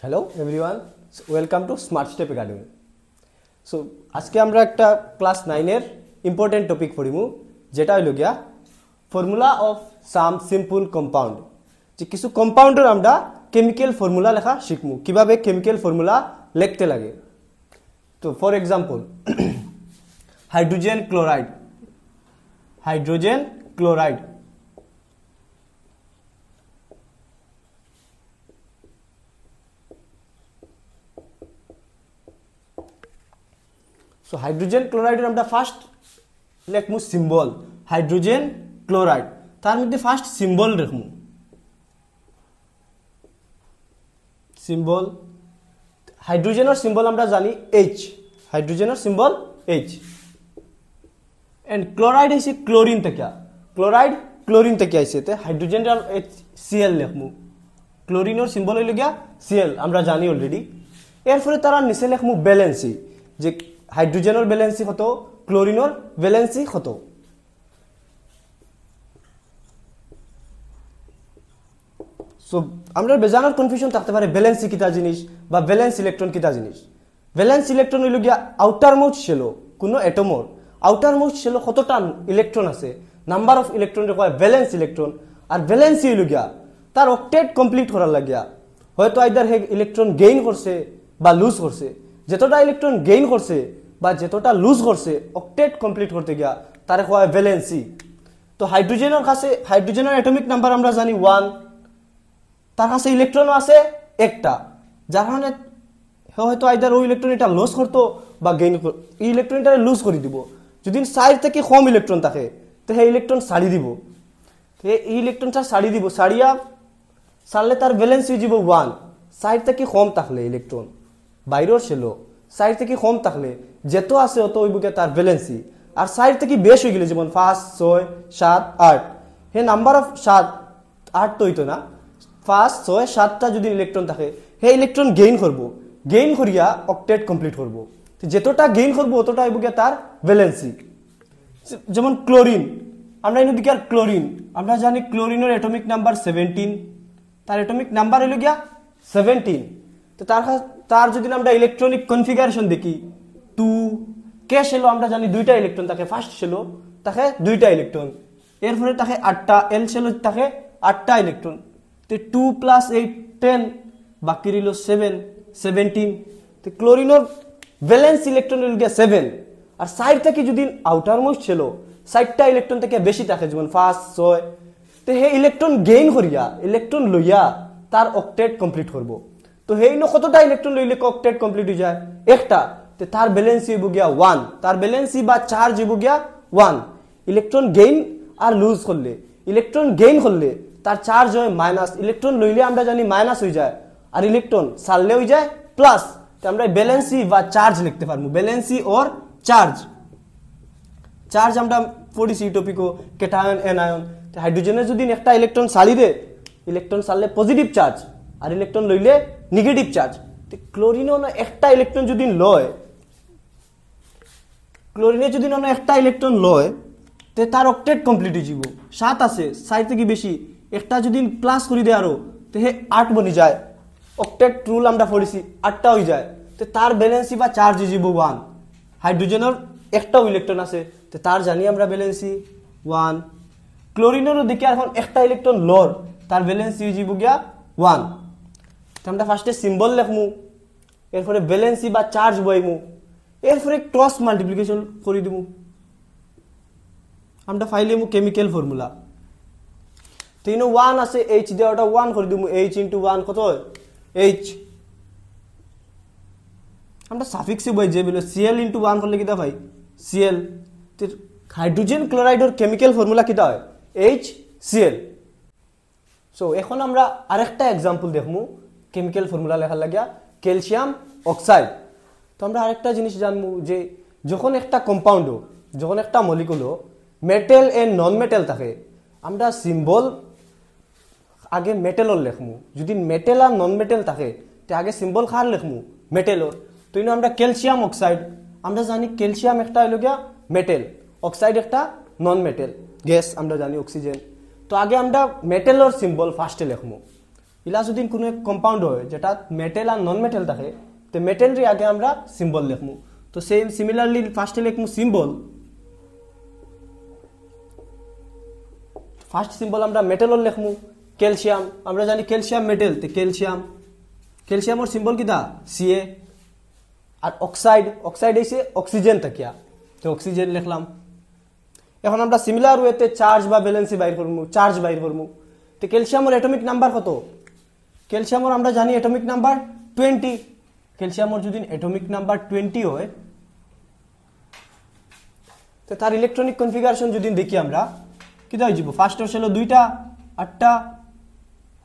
Hello everyone, welcome to smart step academy. So আজকে আমরা একটা ক্লাস 9 এর ইম্পর্টেন্ট টপিক পড়িমু, যেটা হইল গিয়া formula of some simple compound. যে কিছু কম্পাউন্ডের আমরা কেমিক্যাল ফর্মুলা লেখা শিখমু, কিভাবে কেমিক্যাল ফর্মুলা লিখতে লাগে। তো for example, hydrogen chloride. So hydrogen ক্লোরাইডের আমরা ফার্স্ট লিখমু সিম্বল হাইড্রোজেন ক্লোরাইড, তার মধ্যে ফার্স্ট সিম্বল লিখমু সিম্বল হাইড্রোজেনের সিম্বল আমরা জানি এইচ, হাইড্রোজেনের সিম্বল এইচ। এন্ড ক্লোরাইড হইছে ক্লোরিন থেকে আইছে, তে হাইড্রোজেনের সিএল লিখমু, ক্লোরিনের সিম্বল হইল গিয়া সিএল, আমরা জানি অলরেডি। এরপরে তারা নিচে লিখমু ব্যালেন্সি, যে হাইড্রোজেনের ব্যালেন্সি কত, ক্লোরিনের ব্যালেন্সি কত। সো আমরা বেজানোর কনফিউশন থাকতে পারে ব্যালেন্সি কিতা জিনিস বা ভ্যালেন্স ইলেকট্রন কিতা জিনিস। ভ্যালেন্স ইলেকট্রন হইল গিয়া আউটার মোস্ট শেলো, কোনো অ্যাটমর আউটার মোস্ট শেলো কতটা ইলেকট্রন আছে, number of electron require valence electron. আর ভ্যালেন্সি হইল গিয়া তার অক্টেট কমপ্লিট করার লাগিয়া হয়তো আইদার হে ইলেকট্রন গেইন করছে বা লুজ করছে, যতটা ইলেকট্রন গেইন করছে বা যতটা লুজ করছে অক্টেট কমপ্লিট করতে গিয়া তার হয় ভ্যালেন্সি। তো হাইড্রোজেনের অ্যাটমিক নাম্বার আমরা জানি 1, তার কাছে ইলেকট্রনও আছে একটা, যার কারণে হয়তো আইদার ওই ইলেকট্রন এটা লস করতো বা গেইন, এই ইলেকট্রনটা লুজ করে দিব। যদি সাইড থেকে কম ইলেকট্রন থাকে তো সেই ইলেকট্রন ছাড়ি দিব, এই ইলেকট্রনটা ছাড়লে তার ভ্যালেন্স হয়ে যাব 1। সাইড থেকে কম থাকলে ইলেকট্রন বাইরের ছিল, সাইড থেকে কম থাকলে যেত আছে অত ওই বুকে তার ভ্যালেন্সি। আর সাইড থেকে বেশ হয়ে গেলে যেমন 5, 6, 7, 8, হে নাম্বার অফ 7, 8 তো হইতো না, 5, 6, 7টা যদি ইলেকট্রন থাকে হে ইলেকট্রন গেইন করিয়া অক্টেট কমপ্লিট করবো। যতটা গেইন করবো অতটা হইব গিয়া তার ভ্যালেন্সি। যেমন ক্লোরিন, আমরা এদিকে আর ক্লোরিন আমরা জানি ক্লোরিনের অ্যাটমিক নাম্বার 17, তার অ্যাটমিক নাম্বার হইল গিয়া 17। তো তার যদি আমরা ইলেকট্রনিক কনফিগারেশন দেখি 2 কে শেলো আমরা জানি 2টা ইলেকট্রন থাকে, ফার্স্ট শেলো তাকে 2টা ইলেকট্রন, এরপরে তাকে 8টা, এল শেলো তাকে 8টা ইলেকট্রন। তো 2 + 8 10, বাকি রইল 7, 17। তো ক্লোরিনের ভ্যালেন্স ইলেকট্রন হইল গিয়া 7। আর সাইড থেকে যদি আউটার মোস্ট শেলো 7টা ইলেকট্রন থেকে বেশি থাকে যেমন 5, 6, তো হে ইলেকট্রন গেইন করিয়া ইলেকট্রন লইয়া তার অক্টেট কমপ্লিট করবো। তো হেই কতটা ইলেকট্রন লইলে অক্টেট কমপ্লিট হয়ে যায়, একটা, তো তার ব্যালেন্সি হইব গিয়া 1, তার ব্যালেন্সি বা চার্জ হইব গিয়া 1। ইলেকট্রন গেইন আর লুজ করলে, ইলেকট্রন গেইন করলে তার চার্জ হয় মাইনাস, ইলেকট্রন লইলে আমরা জানি মাইনাস হয়ে যায়, আর ইলেকট্রন ছাড়লে হয়ে যায় প্লাস। তো আমরা ব্যালেন্সি বা চার্জ লিখতে পারবো, ব্যালেন্সি ওর চার্জ আমরা পড়িছি টপিকও ক্যাটায়ন অ্যানায়ন। হাইড্রোজেনের যদি একটা ইলেকট্রন ছাড়ি দে, ইলেকট্রন ছাড়লে পজিটিভ চার্জ আর ইলেকট্রন লইলে নেগেটিভ চার্জ। তো ক্লোরিনও একটা ইলেকট্রন যদি লয়, ক্লোরিনে যদি একটা ইলেকট্রন লয় তে তার অক্টেট কমপ্লিট হয়ে যাব। 7 আছে, 7 থেকে বেশি একটা যদি প্লাস করে দেয় আরো তো হে 8 বনি যায়, অক্টেট রুল আমরা পড়িছি 8টা হয়ে যায়। তো তার ব্যালেন্সি বা চার্জ হয়ে যাব 1। হাইড্রোজেনের একটাও ইলেকট্রন আছে, তো তার জানি আমরা ব্যালেন্সি 1। ক্লোরিনেরও দেখি এখন একটা ইলেকট্রন লর, তার ব্যালেন্সি হয়ে যাব গিয়া 1। তো আমরা ফার্স্টে সিম্বল লিখমু, এরপরে ব্যালেন্সি বা চার্জ বইমু, এরপরে ক্রস মাল্টিপ্লিকেশন করে দিব, আমরা ফাইলেমু কেমিক্যাল ফর্মুলা। তো 1 আছে, এইচ দেওয়াটা 1 করে দিব, এইচ ইন্টু 1 কত হয় এইচ। আমরা সাফিক্সে বই যে বলে সিএল ইন্টু 1 করলে কিতা ভাই সিএল। তো হাইড্রোজেন ক্লোরাইডের কেমিক্যাল ফর্মুলা কিতা হয় HCl। সো এখন আমরা আরেকটা এক্সাম্পল দেখমু কেমিক্যাল ফর্মুলা লেখার লাগিয়া, ক্যালসিয়াম অক্সাইড। তো আমরা আরেকটা জিনিস জানবো যে যখন একটা কম্পাউন্ড, যখন একটা molecule metal and non metal থাকে, আমরা সিম্বল আগে মেটেলর লেখমু। যদি মেটেল আর নন মেটেল থাকে তো আগে সিম্বল কার লেখমু মেটেলর। তো আমরা ক্যালসিয়াম অক্সাইড, আমরা জানি ক্যালসিয়াম একটা হইল গিয়া মেটেল, অক্সাইড একটা নন মেটেল গ্যাস, আমরা জানি অক্সিজেন। তো আগে আমরা মেটেলর সিম্বল ফার্স্টে লিখমু। ইলা যদি কোনো কম্পাউন্ড হয় যেটা মেটেল আর নন মেটেল থাকে তো মেটেলরে আগে আমরা সিম্বল লিখমু তো সেম সিমিলারলি ফার্স্টে লিখমু সিম্বল ফার্স্ট সিম্বল আমরা মেটেলর লিখমু ক্যালসিয়াম আমরা জানি ক্যালসিয়াম মেটেল তে ক্যালসিয়াম ক্যালসিয়ামর সিম্বল কিটা Ca আর অক্সাইড অক্সাইড হইছে অক্সিজেন তাকিয়া তো অক্সিজেন লিখলাম এখন আমরা সিমিলার ওয়েতে চার্জ বা ব্যালেন্সি বাইর করমু চার্জ বাইর করমু তো ক্যালসিয়ামর অ্যাটমিক নাম্বার কত ক্যালসিয়ামর আমরা জানি অ্যাটমিক নাম্বার 20 ক্যালসিয়ামর যদি অ্যাটমিক নাম্বার 20 হয় তো তার ইলেকট্রনিক কনফিগারেশন যদি দেখি আমরা কিটা হই যাব ফার্স্ট ছিল দুইটা 8টা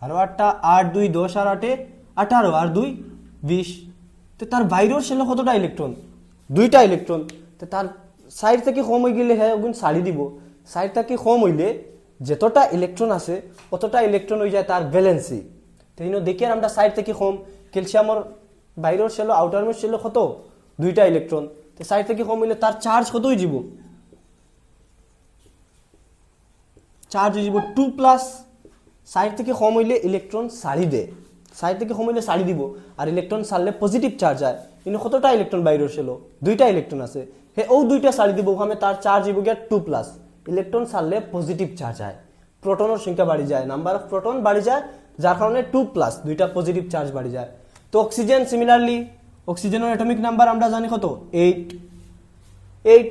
আর 8টা 8 2 10 আর 8 18 আর 2 20 তো তার বাইরের ছিল কতটা ইলেকট্রন দুইটা ইলেকট্রন তো তার সাইড থেকে কম হয়ে গেলে হ্যাঁ ওগুন ছাড়ি দিব সাইড থেকে কম হইলে যতটা ইলেকট্রন আছে অতটা ইলেকট্রন হয়ে যায় তার ভ্যালেন্সি তো ইনো দেখি আমরা সাইড থেকে কম ক্যালসিয়ামর বাইরের ছিল আউটার মোস্ট ছিল কত দুইটা ইলেকট্রন তো সাইড থেকে কম হইলে তার চার্জ কত হয়ে যাব চার্জ হয়ে যাব 2+ সাইড থেকে কম হইলে ইলেকট্রন ছাড়ি দে সাইড থেকে কম হইলে ছাড়ি দিব আর ইলেকট্রন ছাড়লে পজিটিভ চার্জ হয় ইনো কতটা ইলেকট্রন বাইরের ছিল দুইটা ইলেকট্রন আছে হে ও দুইটা ছাড়ি দিব ওখানে তার চার্জ হইব গিয়া 2+ ইলেকট্রন ছাড়লে পজিটিভ চার্জ হয় প্রোটনের সংখ্যা বাড়ি যায় নাম্বার অফ প্রোটন বাড়ি যায় যার কারণে 2+ দুইটা পজিটিভ চার্জ বাড়ি যায় তো অক্সিজেন সিমিলারলি অক্সিজেনের অ্যাটমিক নাম্বার আমরা জানি কত 8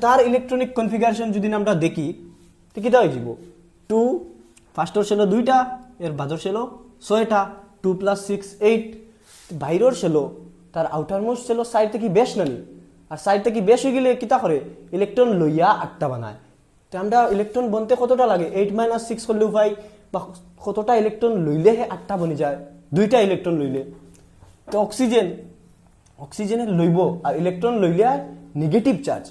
তার ইলেকট্রনিক কনফিগারেশন যদি আমরা দেখি তো কিটা হয়ে যাব 2 ফার্স্টর ছিল দুইটা এর বাজর ছিল 6টা 2 + 6 8 বাইরের ছিল তার আউটার মোস্ট ছিল সাইড থেকে বেশ নানি আর সাইড থেকে বেশ হয়ে গেলে কিটা করে ইলেকট্রন লইয়া 8টা বানায় তো আমরা ইলেকট্রন বনতে কতটা লাগে 8 - 6 করলেও ভাই বা কতটা ইলেকট্রন লইলে 8টা বনি যায় দুইটা ইলেকট্রন লইলে তো অক্সিজেনের লইব আর ইলেকট্রন লইলে নেগেটিভ চার্জ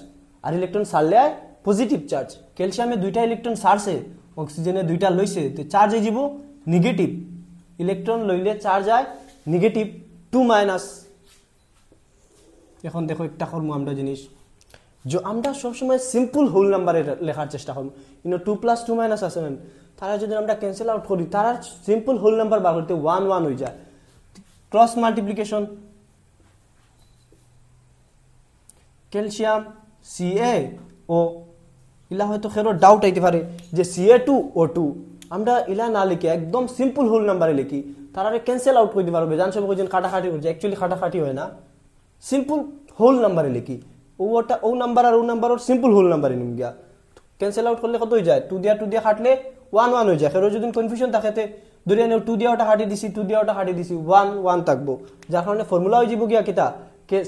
আর ইলেকট্রন ছাড়লে পজিটিভ চার্জ ক্যালসিয়ামে দুইটা ইলেকট্রন ছাড়ছে অক্সিজেনে দুইটা লইছে তো চার্জ হয়ে যাব নেগেটিভ ইলেকট্রন লইলে চার্জ হয় নেগেটিভ 2-। এখন দেখো একটা করবো আমরা জিনিস যে আমরা সবসময় সিম্পল হোল নাম্বারে লেখার চেষ্টা করবো কিন্তু 2 + 2 - আছে না তারা যদি আমরা ক্যান্সেল আউট করি তারা সিম্পল হোল নাম্বার বার করতে 1 1 হয়ে যায় ক্রস মাল্টিপ্লিকেশন ক্যালসিয়াম CaO ইলা হয়তো খেরো ডাউট আইতে পারে যে Ca2O2 আমরা ইলা না লিখে একদম সিম্পল হোল নাম্বারে লিখি তারা ক্যান্সেল আউট করে দিতে পারবে জান সব কইছেন কাটাকাটি করছে অ্যাকচুয়ালি কাটাকাটি হয় না সিম্পল হোল নাম্বারে লিখি ও নাম্বার আর ও নাম্বার ওর সিম্পল হোল নাম্বারে নিম গিয়া ক্যান্সেল আউট করলে কত হয়ে যায় 2 দিয়া কাটলে 1 1 হয়ে যায় খেরো যদি কনফিউশন থাকে ধরে নেও 2 দিয়া ওটা কাটি দিছি 2 দিয়া ওটা কাটি দিছি 1 1 থাকবো যার কারণে ফর্মুলা হয়ে যাব গিয়া কিটা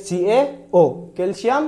CaO ক্যালসিয়াম